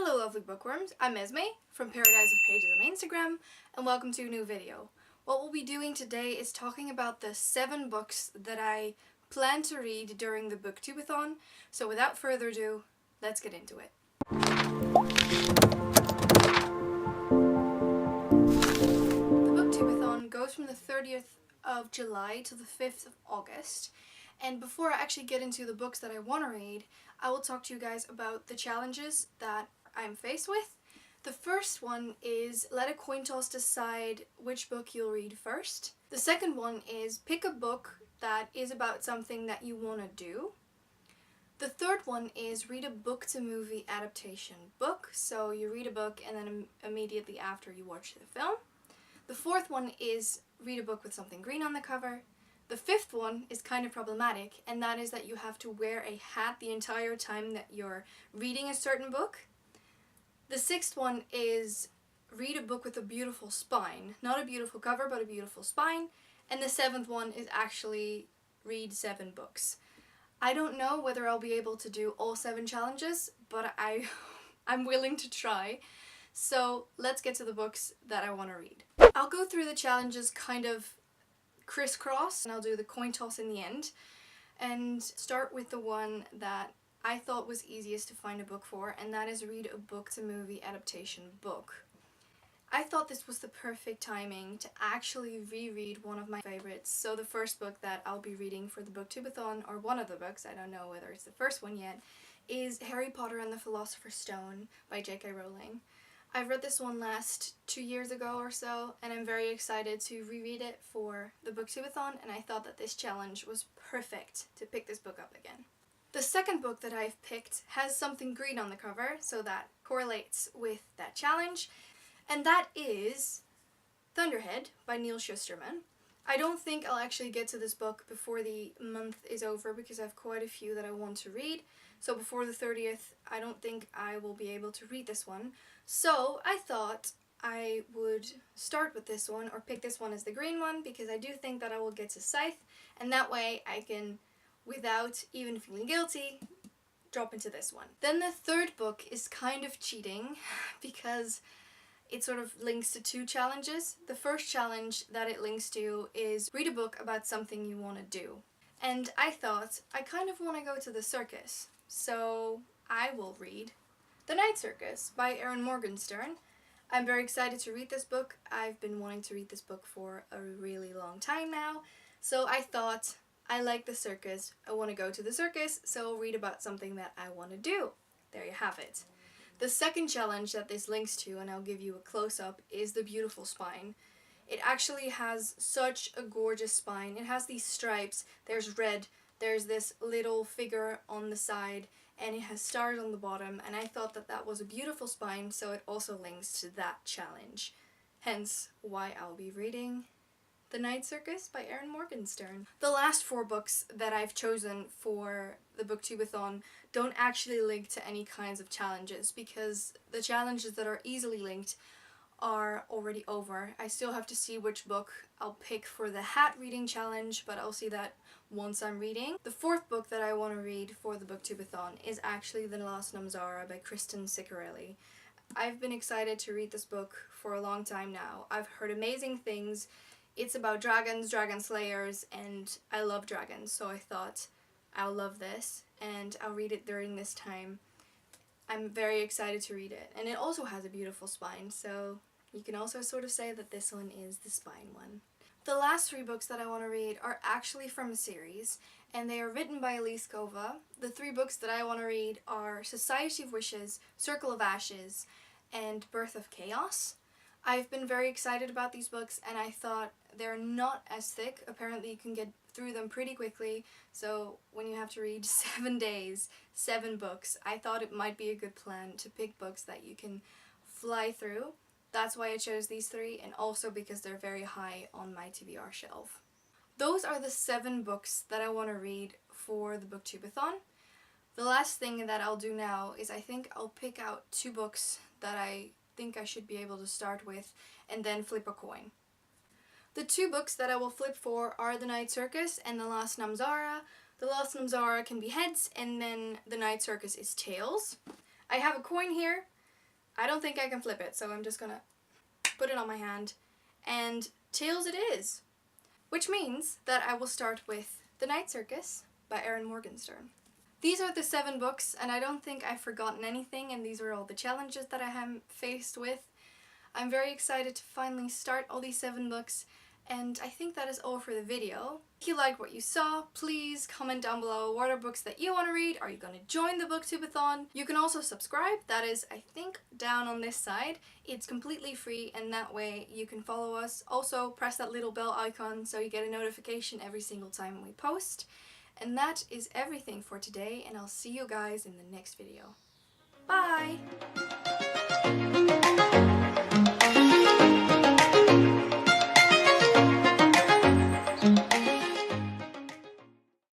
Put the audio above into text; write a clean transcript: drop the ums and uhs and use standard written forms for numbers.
Hello lovely bookworms, I'm Esmay from Paradise of Pages on Instagram and welcome to a new video. What we'll be doing today is talking about the 7 books that I plan to read during the Booktubeathon, so without further ado, let's get into it. The Booktubeathon goes from the 30th of July to the 5th of August, and before I actually get into the books that I want to read, I will talk to you guys about the challenges that I'm faced with. The first one is let a coin toss decide which book you'll read first. The second one is pick a book that is about something that you want to do. The third one is read a book to movie adaptation book, so you read a book and then immediately after you watch the film. The fourth one is read a book with something green on the cover. The fifth one is kind of problematic, and that is that you have to wear a hat the entire time that you're reading a certain book. The sixth one is read a book with a beautiful spine. Not a beautiful cover, but a beautiful spine. And the seventh one is actually read 7 books. I don't know whether I'll be able to do all 7 challenges, but I'm willing to try. So let's get to the books that I want to read. I'll go through the challenges kind of crisscross, and I'll do the coin toss in the end, and start with the one that I thought was easiest to find a book for, and that is read a book to movie adaptation book. I thought this was the perfect timing to actually reread one of my favorites. So the first book that I'll be reading for the Booktubeathon, or one of the books, I don't know whether it's the first one yet, is Harry Potter and the Philosopher's Stone by J.K. Rowling. I've read this one last 2 years ago or so, and I'm very excited to reread it for the Booktubeathon, and I thought that this challenge was perfect to pick this book up again. The second book that I've picked has something green on the cover, so that correlates with that challenge, and that is Thunderhead by Neal Shusterman. I don't think I'll actually get to this book before the month is over because I have quite a few that I want to read. So before the 30th, I don't think I will be able to read this one. So I thought I would start with this one, or pick this one as the green one, because I do think that I will get to Scythe, and that way I can, without even feeling guilty, drop into this one. Then the third book is kind of cheating because it sort of links to 2 challenges. The first challenge that it links to is read a book about something you want to do. And I thought, I kind of want to go to the circus, so I will read The Night Circus by Erin Morgenstern. I'm very excited to read this book. I've been wanting to read this book for a really long time now, so I thought, I like the circus, I want to go to the circus, so I'll read about something that I want to do. There you have it. The second challenge that this links to, and I'll give you a close-up, is The Beautiful Spine. It actually has such a gorgeous spine. It has these stripes, there's red, there's this little figure on the side, and it has stars on the bottom, and I thought that that was a beautiful spine, so it also links to that challenge. Hence why I'll be reading The Night Circus by Erin Morgenstern. The last 4 books that I've chosen for the Booktubeathon don't actually link to any kinds of challenges, because the challenges that are easily linked are already over. I still have to see which book I'll pick for the hat reading challenge, but I'll see that once I'm reading. The 4th book that I want to read for the Booktubeathon is actually The Last Namzara by Kristen Ciccarelli. I've been excited to read this book for a long time now. I've heard amazing things. It's about dragons, dragon slayers, and I love dragons, so I thought I'll love this, and I'll read it during this time. I'm very excited to read it, and it also has a beautiful spine, so you can also sort of say that this one is the spine one. The last 3 books that I want to read are actually from a series, and they are written by Elise Kova. The 3 books that I want to read are Society of Wishes, Circle of Ashes, and Birth of Chaos. I've been very excited about these books, and I thought they're not as thick. Apparently you can get through them pretty quickly, so when you have to read 7 days, 7 books, I thought it might be a good plan to pick books that you can fly through. That's why I chose these 3, and also because they're very high on my TBR shelf. Those are the 7 books that I want to read for the Booktubeathon. The last thing that I'll do now is I think I'll pick out 2 books that I think I should be able to start with, and then flip a coin. The 2 books that I will flip for are The Night Circus and The Last Namzara. The Last Namzara can be heads, and then The Night Circus is tails. I have a coin here, I don't think I can flip it, so I'm just gonna put it on my hand, and tails it is! Which means that I will start with The Night Circus by Erin Morgenstern. These are the 7 books, and I don't think I've forgotten anything, and these are all the challenges that I am faced with. I'm very excited to finally start all these 7 books, and I think that is all for the video. If you liked what you saw, please comment down below what are books that you want to read. Are you going to join the Booktubeathon? You can also subscribe. That is, I think, down on this side. It's completely free, and that way you can follow us. Also, press that little bell icon so you get a notification every single time we post. And that is everything for today, and I'll see you guys in the next video. Bye!